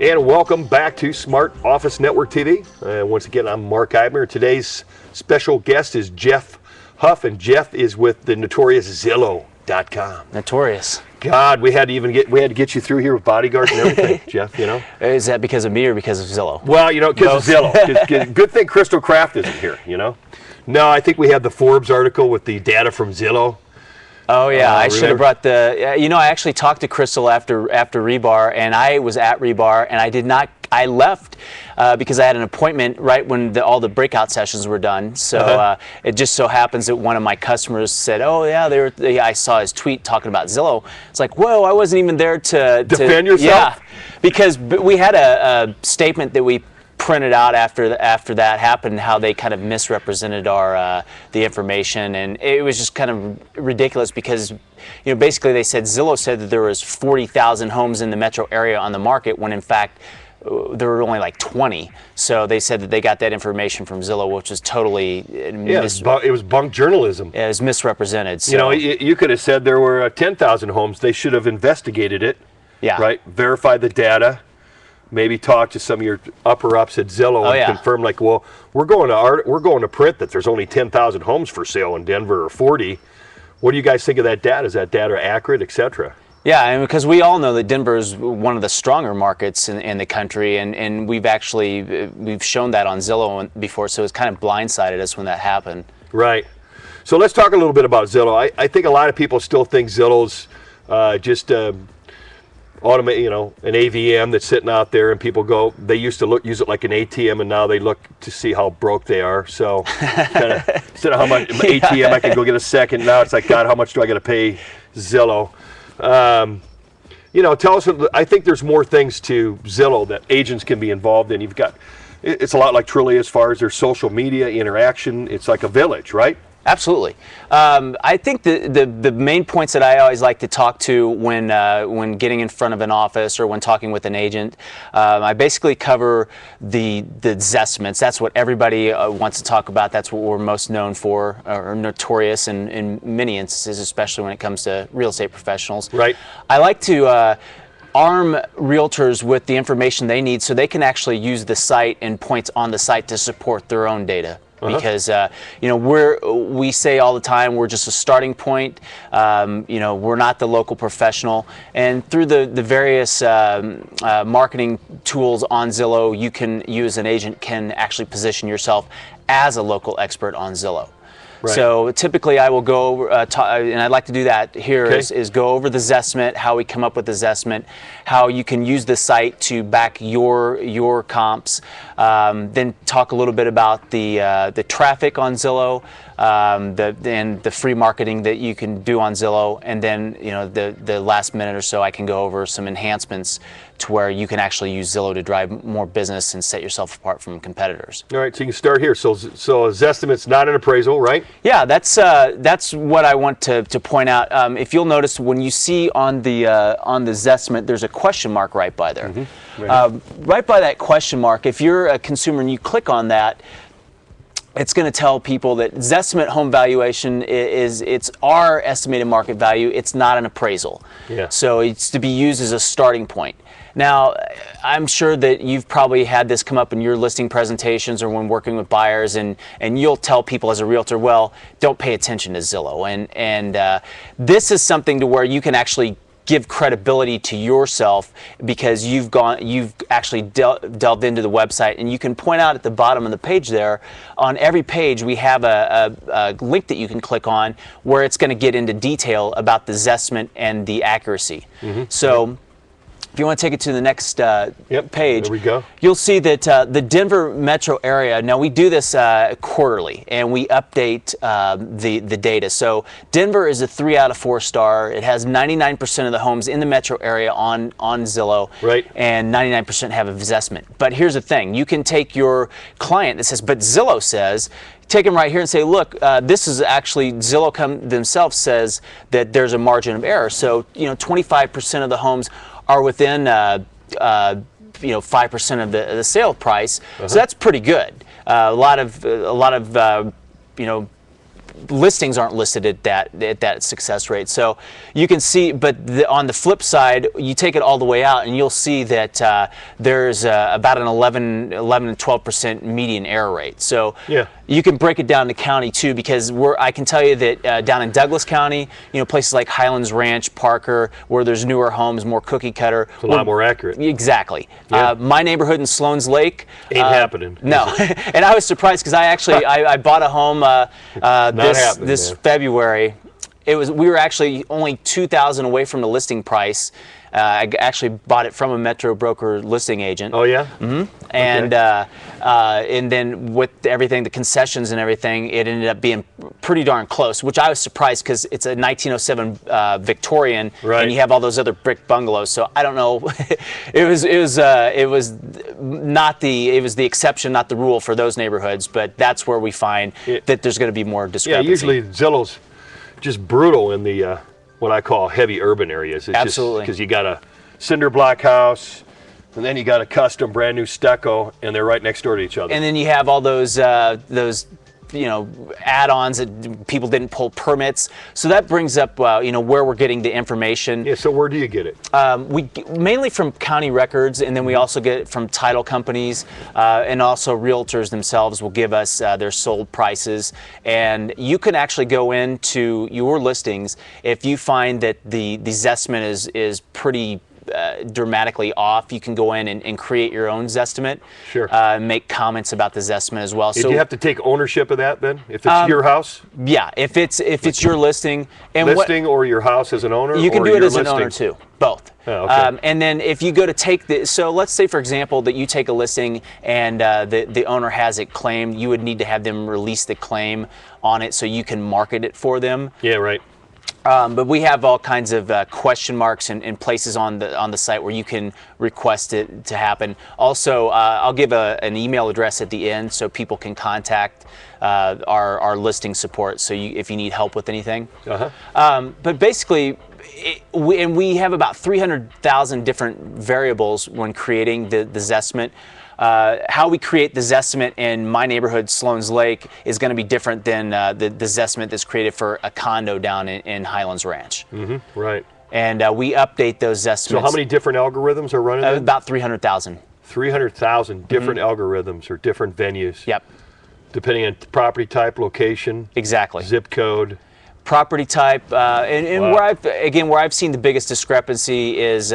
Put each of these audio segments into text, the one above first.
And welcome back to Smart Office Network TV. Once again, I'm Mark Eibner. Today's special guest is Jeff Hough, and Jeff is with the notorious Zillow.com. Notorious. God, we had to get you through here with bodyguards and everything, Jeff. You know. Is that because of me or because of Zillow? Well, you know, because of Zillow. Good thing Crystal Kraft isn't here. You know. No, I think we had the Forbes article with the data from Zillow. Oh yeah, I should have brought the. You know, I actually talked to Crystal after Rebar, and I was at Rebar, and I did not. I left because I had an appointment right when all the breakout sessions were done. So it just so happens that one of my customers said, "Oh yeah, I saw his tweet talking about Zillow." It's like, whoa, I wasn't even there to defend yourself. Yeah, because we had a statement that we printed out after that happened, how they kind of misrepresented the information, and it was just kind of ridiculous because, you know, basically they said Zillow said that there was 40,000 homes in the metro area on the market when in fact there were only like 20. So they said that they got that information from Zillow, which was totally it was bunk journalism. It was misrepresented. So. You know, you could have said there were 10,000 homes. They should have investigated it. Yeah. Right. Verify the data. Maybe talk to some of your upper ups at Zillow and confirm, like, well, we're going to print that there's only 10,000 homes for sale in Denver or 40. What do you guys think of that data? Is that data accurate, etc.? Yeah, and because we all know that Denver is one of the stronger markets in the country, and we've shown that on Zillow before, so it's kind of blindsided us when that happened. Right. So let's talk a little bit about Zillow. I think a lot of people still think Zillow's just automate, you know, an AVM that's sitting out there, and people they used to use it like an ATM, and now they look to see how broke they are. So kind of instead of how much ATM I can go get a second, now it's like, God, how much do I got to pay Zillow? You know, tell us. I think there's more things to Zillow that agents can be involved in. It's a lot like Trulia as far as their social media interaction. It's like a village, right? Absolutely. I think the main points that I always like to talk to when getting in front of an office or when talking with an agent, I basically cover the Zestimates. That's what everybody wants to talk about. That's what we're most known for, or notorious in many instances, especially when it comes to real estate professionals. Right. I like to arm realtors with the information they need so they can actually use the site and points on the site to support their own data. Because you know, we say all the time we're just a starting point. You know, we're not the local professional, and through the various marketing tools on Zillow, you as an agent can actually position yourself as a local expert on Zillow. Right. So typically I will go over, and I'd like to do that here, is go over the Zestimate, how we come up with the Zestimate, how you can use the site to back your comps, then talk a little bit about the traffic on Zillow, and the free marketing that you can do on Zillow, and then, you know, the last minute or so I can go over some enhancements to where you can actually use Zillow to drive more business and set yourself apart from competitors. All right, so you can start here. So Zestimate's not an appraisal, right? Yeah, that's what I want to point out. If you'll notice, when you see on the Zestimate, there's a question mark right by there. Mm-hmm. Right by that question mark, if you're a consumer and you click on that, it's going to tell people that Zestimate home valuation it's our estimated market value. It's not an appraisal. Yeah. So it's to be used as a starting point. Now, I'm sure that you've probably had this come up in your listing presentations or when working with buyers, and you'll tell people as a realtor, well, don't pay attention to Zillow. And this is something to where you can actually give credibility to yourself because you've actually delved into the website, and you can point out at the bottom of the page there, on every page we have a link that you can click on where it's going to get into detail about the Zestimate and the accuracy. Mm-hmm. So if you want to take it to the next page, there we go. You'll see that the Denver metro area, now we do this quarterly, and we update the data. So Denver is a 3 out of 4 star. It has 99% of the homes in the metro area on Zillow, right, and 99% have a Zestimate. But here's the thing. You can take your client that says, but Zillow says, take them right here and say, look, this is actually Zillow themselves says that there's a margin of error. So, you know, 25% of the homes are within 5% of the sale price. So that's pretty good. A lot of listings aren't listed at that success rate. So you can see, but on the flip side, you take it all the way out and you'll see that there's about an 11 to 12% median error rate. So you can break it down to county too, because I can tell you that down in Douglas County, places like Highlands Ranch, Parker, where there's newer homes, more cookie cutter. It's a lot more accurate. Exactly. My neighborhood in Sloan's Lake. Ain't happening. No. And I was surprised because I bought a home this February. We were actually only $2,000 away from the listing price. I actually bought it from a Metro broker listing agent. Oh yeah. Mm-hmm. And and then with everything, the concessions and everything, it ended up being pretty darn close. Which I was surprised because it's a 1907 Victorian, and you have all those other brick bungalows. So I don't know. It was the exception, not the rule for those neighborhoods. But that's where we find that there's going to be more discrepancy. Yeah, usually Zillow's just brutal in the what I call heavy urban areas. It's Absolutely. Because you got a cinder block house, and then you got a custom brand new stucco, and they're right next door to each other. And then you have all those add-ons that people didn't pull permits. So that brings up where we're getting the information. Yeah. So where do you get it? We mainly from county records, and then we also get it from title companies, and also realtors themselves will give us their sold prices. And you can actually go into your listings if you find that the Zestimate is pretty dramatically off. You can go in and create your own Zestimate. Sure. Make comments about the Zestimate as well. So you have to take ownership of that then, if it's your house? Yeah, if it's your listing and or your house as an owner. You can or do it as listing? an owner too. Both. Oh, okay. And then if you go to so let's say for example that you take a listing and the owner has it claimed, you would need to have them release the claim on it so you can market it for them. Yeah, right. But we have all kinds of question marks and places on the site where you can request it to happen. Also, I'll give an email address at the end so people can contact our listing support. So if you need help with anything. But basically, we have about 300,000 different variables when creating the Zestimate. How we create the Zestimate in my neighborhood, Sloan's Lake, is going to be different than the Zestimate that's created for a condo down in Highlands Ranch. Mm-hmm. Right. And we update those estimates. So how many different algorithms are running? About 300,000. 300,000 different algorithms or different venues. Yep. Depending on property type, location. Exactly. Zip code. Property type, and wow. where I've seen the biggest discrepancy is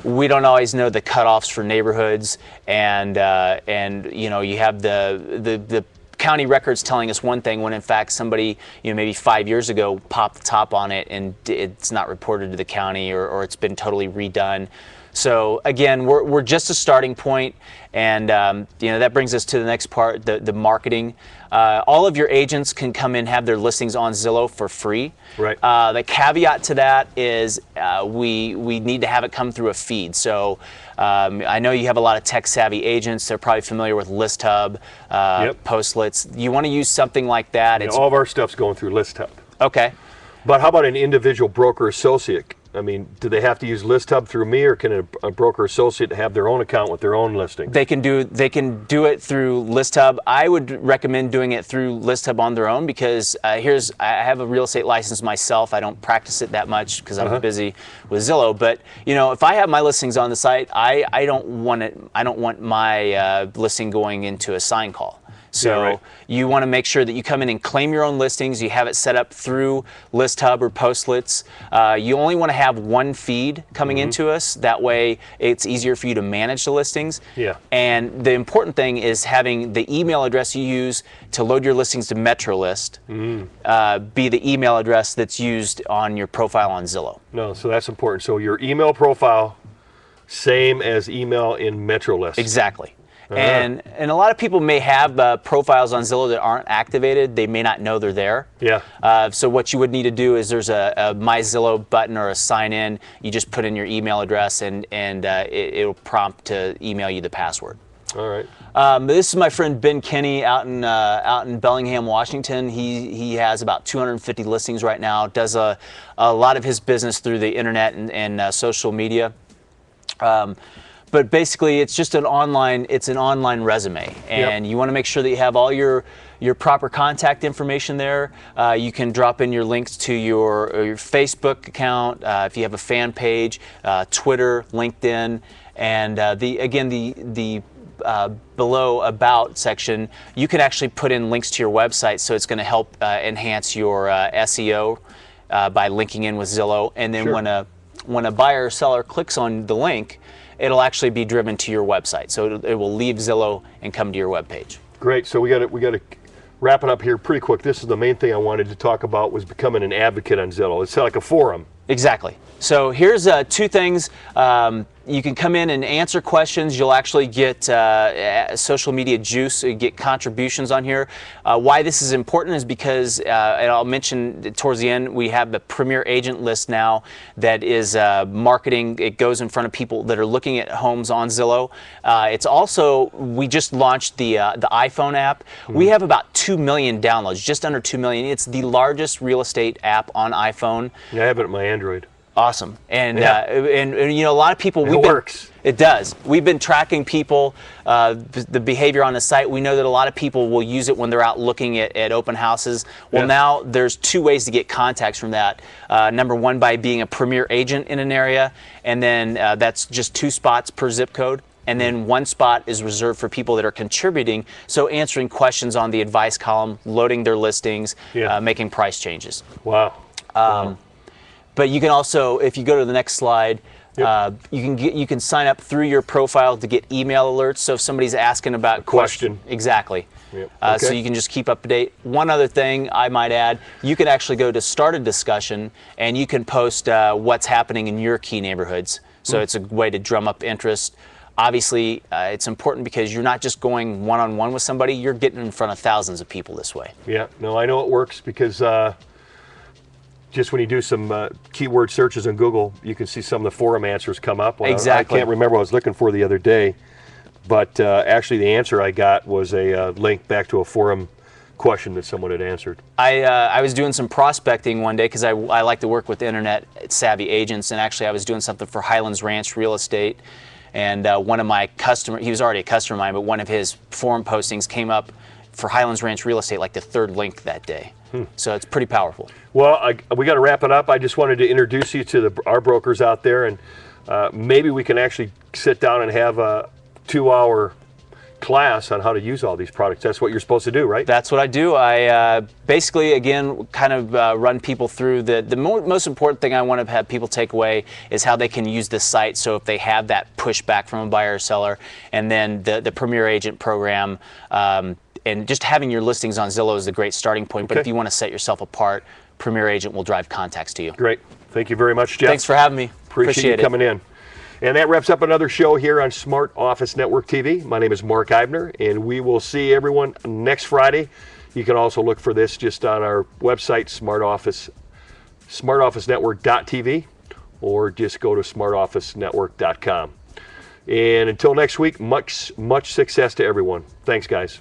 we don't always know the cutoffs for neighborhoods, and you have the county records telling us one thing when in fact somebody maybe 5 years ago popped the top on it and it's not reported to the county or it's been totally redone. So again, we're just a starting point, and that brings us to the next part, the marketing. All of your agents can come in, have their listings on Zillow for free. Right. The caveat to that is we need to have it come through a feed. So I know you have a lot of tech-savvy agents. They're probably familiar with ListHub, Postlets. You want to use something like that. All of our stuff's going through ListHub. Okay. But how about an individual broker associate? I mean, do they have to use ListHub through me, or can a broker associate have their own account with their own listing? They can do it through ListHub. I would recommend doing it through ListHub on their own because I have a real estate license myself. I don't practice it that much because I'm busy with Zillow. But if I have my listings on the site, I don't want my listing going into a sign call. So you want to make sure that you come in and claim your own listings. You have it set up through ListHub or Postlets. You only want to have one feed coming into us. That way it's easier for you to manage the listings. Yeah. And the important thing is having the email address you use to load your listings to MetroList be the email address that's used on your profile on Zillow. No, so that's important. So your email profile, same as email in MetroList. Exactly. And a lot of people may have profiles on Zillow that aren't activated. They may not know they're there. Yeah. So what you would need to do is there's a My Zillow button or a sign in. You just put in your email address and it'll prompt to email you the password. All right. This is my friend Ben Kinney out in Bellingham, Washington. He has about 250 listings right now. Does a lot of his business through the internet and social media. But basically, it's just an online resume, and you want to make sure that you have all your your proper contact information there. You can drop in your links to your Facebook account, if you have a fan page, Twitter, LinkedIn, and the below About section, you can actually put in links to your website, so it's going to help enhance your SEO by linking in with Zillow. And then when a buyer or seller clicks on the link, it'll actually be driven to your website. So it will leave Zillow and come to your webpage. Great. So we got to wrap it up here pretty quick. This is the main thing I wanted to talk about, was becoming an advocate on Zillow. It's like a forum. Exactly. So here's two things. You can come in and answer questions. You'll actually get social media juice, you get contributions on here. Why this is important is because, and I'll mention towards the end, we have the Premier Agent list now that is marketing. It goes in front of people that are looking at homes on Zillow. It's also, we just launched the iPhone app. We have about 2 million downloads, just under 2 million. It's the largest real estate app on iPhone. Yeah, I have it on my Android. Awesome. And, and you know, a lot of people, it works. It does. We've been tracking people, the behavior on the site. We know that a lot of people will use it when they're out looking at open houses. Well, now there's 2 ways to get contacts from that. Number one, by being a Premier Agent in an area, and then that's just 2 spots per zip code. And then 1 spot is reserved for people that are contributing, so answering questions on the advice column, loading their listings, making price changes. Wow. But you can also, if you go to the next slide, you can sign up through your profile to get email alerts. So if somebody's asking about a question, exactly. So you can just keep up to date. One other thing I might add, you can actually go to start a discussion, and you can post what's happening in your key neighborhoods. So it's a way to drum up interest. Obviously, it's important because you're not just going one-on-one with somebody, you're getting in front of thousands of people this way. Yeah, no, I know it works because just when you do some keyword searches on Google, you can see some of the forum answers come up. Well, exactly. I can't remember what I was looking for the other day, but actually the answer I got was a link back to a forum question that someone had answered. I was doing some prospecting one day because I like to work with internet savvy agents, and actually I was doing something for Highlands Ranch Real Estate, and one of my customers, he was already a customer of mine, but one of his forum postings came up for Highlands Ranch Real Estate, like the 3rd link that day. So it's pretty powerful. Well, we got to wrap it up. I just wanted to introduce you to our brokers out there, and maybe we can actually sit down and have a 2-hour class on how to use all these products. That's what you're supposed to do, right? That's what I do. I basically, again, kind of run people through the most important thing I want to have people take away is how they can use this site. So if they have that pushback from a buyer or seller, and then the Premier Agent program, and just having your listings on Zillow is a great starting point. But if you want to set yourself apart, Premier Agent will drive contacts to you. Great. Thank you very much, Jeff. Thanks for having me. Appreciate you coming in. And that wraps up another show here on Smart Office Network TV. My name is Mark Eibner, and we will see everyone next Friday. You can also look for this just on our website, smartofficenetwork.tv, or just go to smartofficenetwork.com. And until next week, much success to everyone. Thanks, guys.